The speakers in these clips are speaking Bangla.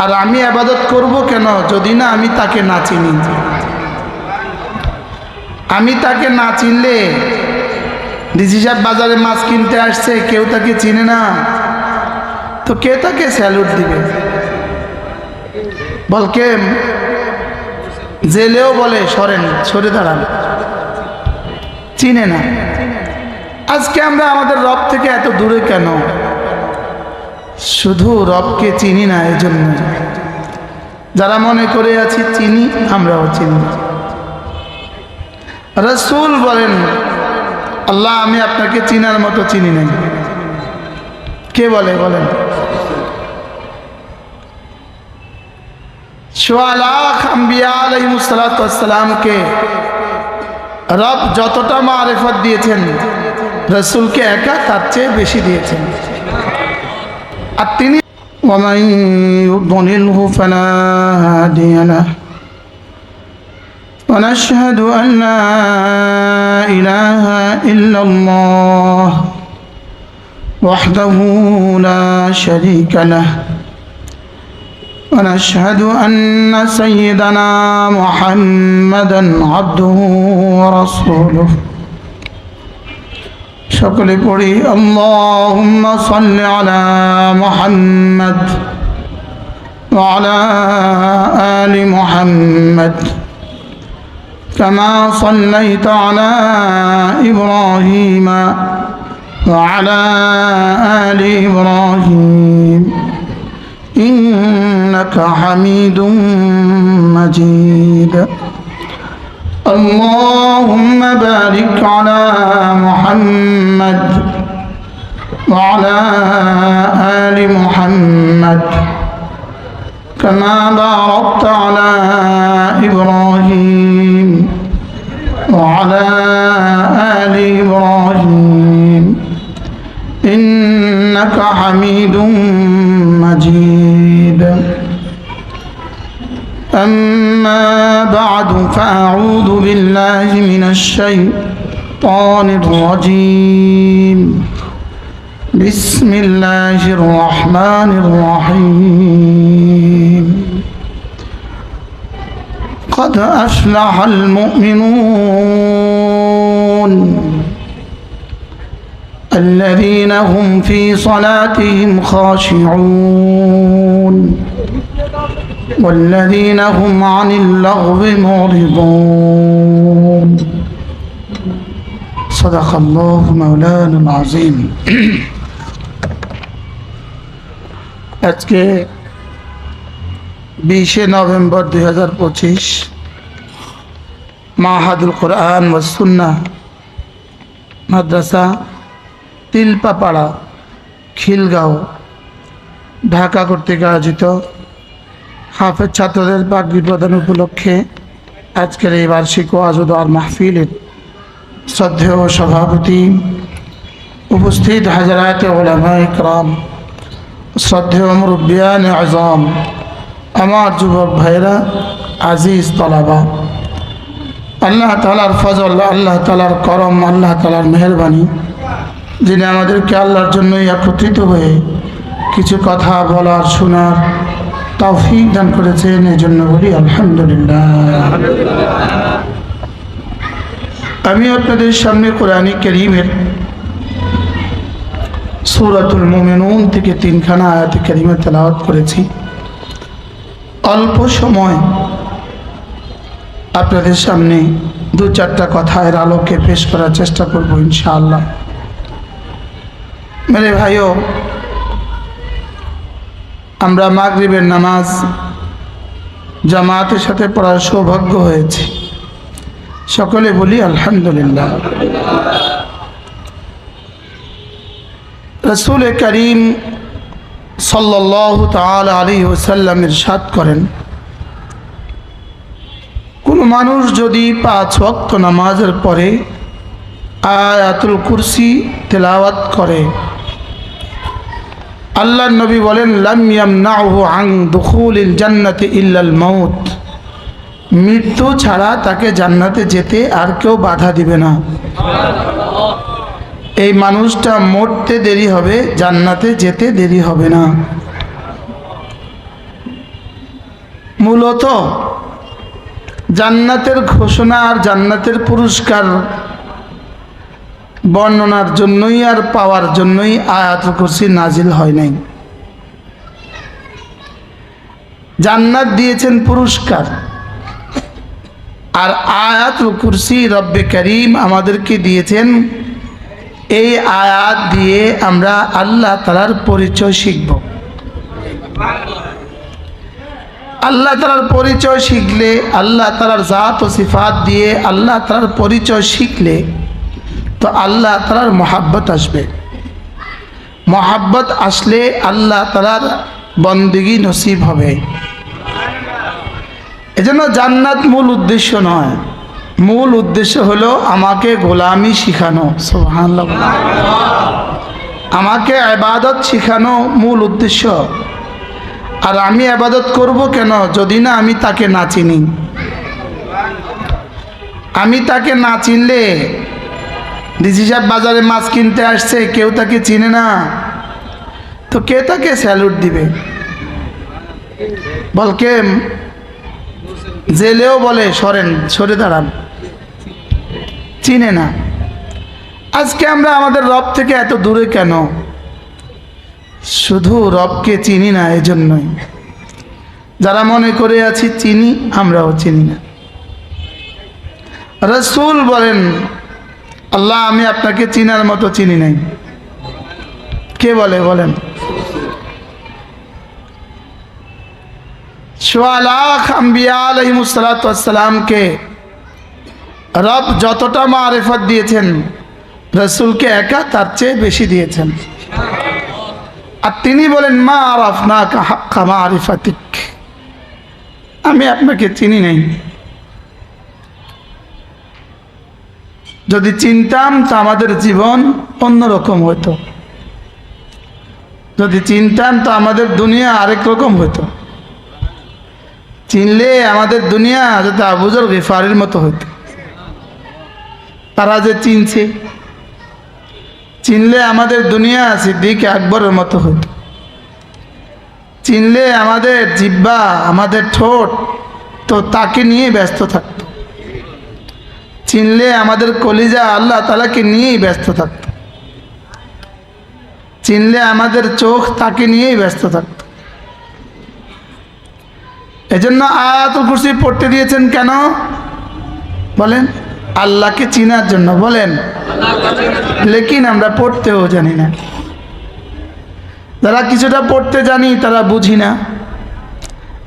আর আমি ইবাদত করব কেন যদি না আমি তাকে না চিনি। আমি তাকে না চিনলে, ডিসি সাহেব বাজারে মাছ কিনতে আসছে, কেউ তাকে চিনে না, তো কে তাকে স্যালুট দিবে? বলকে জেলেও বলে সরেন, সরে দাঁড়ান, চিনে না। আজকে আমরা আমাদের রব থেকে এত দূরে কেন? শুধু রবকে চিনি না, এই জন্য। যারা মনে করে আছি চিনি, আমরাও চিনি। রাসূল বলেন, আল্লাহ আমি আপনাকে চিনার মতো চিনি নাই। কে বলে? বলেন। ১৬ লাখ আম্বিয়া আলাইহিস সালাতু ওয়াস সালামকে রব যতটা মারিফত দিয়েছেন, রাসূলকে একা তার চেয়ে বেশি দিয়েছেন। আর তিনি ومن يضلله فلا هادي له ونشهد أن لا إله إلا الله وحده لا شريك له ونشهد أن سيدنا محمدا عبده ورسوله সকলে পড়ি আল্লাহুম্মা সাল্লি আলা মুহাম্মাদ ওয়া আলা আলি মুহাম্মাদ কামা সাল্লাইতা আলা ইব্রাহিম ওয়া আলা আলি ইব্রাহিম ইন্নাকা হামিদুম মাজিদ اللهم بارك على محمد وعلى آل محمد كما باركت على إبراهيم وعلى آل إبراهيم إنك حميد مجيد أما بعد فأعوذ بالله من الشيطان الرجيم بسم الله الرحمن الرحيم قد أفلح المؤمنون الذين هم في صلاتهم خاشعون والذين هم عن اللغو معرضون صدق الله مولانا العظيم আজকে 20 নভেম্বর 2025 মাহাদুল কোরআন ওয়াস সুন্নাহ মাদ্রাসা তিলপাপাড়া খিলগাঁও ঢাকা কর্তৃক আয়োজিত হাফেজ ছাত্রদের পাগড়ি প্রদান উপলক্ষে আজকের এই বার্ষিক ওয়াজ ও দোয়ার মাহফিলের শ্রদ্ধেয় সভাপতি, উপস্থিত হাজরাতে উলামায়ে ইকরাম, শ্রদ্ধেয় মুরব্বিয়ান আযম, আমার যুবক ভাইরা, আজিজ তলাবা, আল্লাহ তাআলার ফজল, আল্লাহ তাআলার করম, আল্লাহ তাআলার মেহেরবানি, যিনি আমাদেরকে আল্লাহর জন্যই একত্রিত হয়ে কিছু কথা বলার, শোনার তৌফিক দান করেছেন, এই জন্য বলি আলহামদুলিল্লাহ। আমি আপনাদের সামনে কোরআনে কারীমের সূরাতুল মুমিনুন থেকে 3খানা আয়াত কারীমা তেলাওয়াত করেছি। অল্প সময় আপনাদের সামনে 2-4টা কথার আলোকে পেশ করার চেষ্টা করব ইনশাআল্লাহ। মেরে ভাইও, আমরা মাগরিবের নামাজ জামাতের সাথে পড়ার সৌভাগ্য হয়েছে, সকলে বলি আলহামদুলিল্লাহ। রাসূল করিম সাল্লাল্লাহু তাআলা আলাইহি ওয়াসাল্লাম ইরশাদ করেন, কোন মানুষ যদি 5 ওয়াক্ত নামাজের পরে আয়াতুল কুরসি তেলাওয়াত করে, আল্লাহর নবী বলেন লাম ইয়ামনাহু আন দুখুলিল জান্নাতি ইল্লাল মাউত, মৃত্যু ছাড়া তাকে জান্নাতে যেতে আর কেউ বাধা দিবে না। এই মানুষটা মরতে দেরি হবে, জান্নাতে যেতে দেরি হবে না। মূলত জান্নাতের ঘোষণা আর জান্নাতের পুরস্কার বর্ণনার জন্যই আর পাওয়ার জন্যই আয়াতুল কুরসি নাজিল হয় নাই। জান্নাত দিয়েছেন পুরস্কার, আর আয়াতুল কুরসি রব্বে করিম আমাদেরকে দিয়েছেন এই আয়াত দিয়ে আমরা আল্লাহ তাআলার পরিচয় শিখব। আল্লাহ তাআলার পরিচয় শিখলে, আল্লাহ তাআলার জাত ও সিফাত দিয়ে আল্লাহ তাআলার পরিচয় শিখলে তো আল্লাহ তাআলার মহাব্বত আসবে। মহাব্বত আসলে আল্লাহ তাআলার বন্দেগী নসিব হবে। এজন্য জান্নাত মূল উদ্দেশ্য নয়, মূল উদ্দেশ্য হলো আমাকে গোলামি শিখানো। সুবহানাল্লাহ, আমাকে ইবাদত শিখানো মূল উদ্দেশ্য। আর আমি ইবাদত করব কেন যদি না আমি তাকে না চিনি? আমি তাকে না চিনলে, ডিসি সাহেব বাজারে মাছ কিনতে আসছে, কেউ তাকে চিনে না, তো কে তাকে স্যালুট দিবে? বলকে জেলেও বলে সরেন, সরে দাঁড়ান, চিনে না। আজকে আমরা আমাদের রব থেকে এত দূরে কেন? শুধু রবকে চিনি না, এজন্যই। যারা মনে করে আছি চিনি, আমরাও চিনি না। রাসূল বলেন, আল্লাহ আমি আপনাকে চিনার মতো চিনি নাই। কে বলে? বলেন। ১৬ লাখ আম্বিয়া আলাইহিমুসসালাতু ওয়াসসালামকে রব যতটা মারিফত দিয়েছেন, রাসূলকে একা তার চেয়ে বেশি দিয়েছেন। আর তিনি বলেন, মা আরাফনাকা হাক্কা মারিফাতিক, আমি আপনাকে চিনি নাই। যদি চিনতাম তো আমাদের জীবন অন্যরকম হতো, যদি চিনতাম তো আমাদের দুনিয়া আরেক রকম হতো। চিনলে আমাদের দুনিয়া যাতে আবু যর গিফারির মতো হতো। তারা যে চিনছে, চিনলে আমাদের দুনিয়া সিদ্দিক আকবরের মতো হতো। চিনলে আমাদের জিহ্বা, আমাদের ঠোঁট তো তাকে নিয়ে ব্যস্ত থাকত। চিনলে আমাদের কলিজা আল্লাহ তাআলাকে নিয়েই ব্যস্ত থাকত। চিনলে আমাদের চোখ তাকে নিয়েই ব্যস্ত থাকত। এজন্য আয়াতুল কুরসি পড়তে দিয়েছেন কেন? বলেন। আল্লাহকে চিনার জন্য। বলেন। লেকিন আমরা পড়তেও জানি না। যারা কিছুটা পড়তে জানি তারা বুঝি না,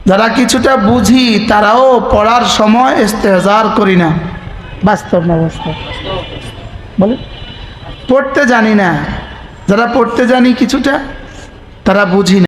যারা কিছুটা বুঝি তারাও পড়ার সময় ইস্তেহজার করি না। বাস্তব না বাস্তব? বলেন। পড়তে জানি না, যারা পড়তে জানি কিছুটা তারা বুঝি না।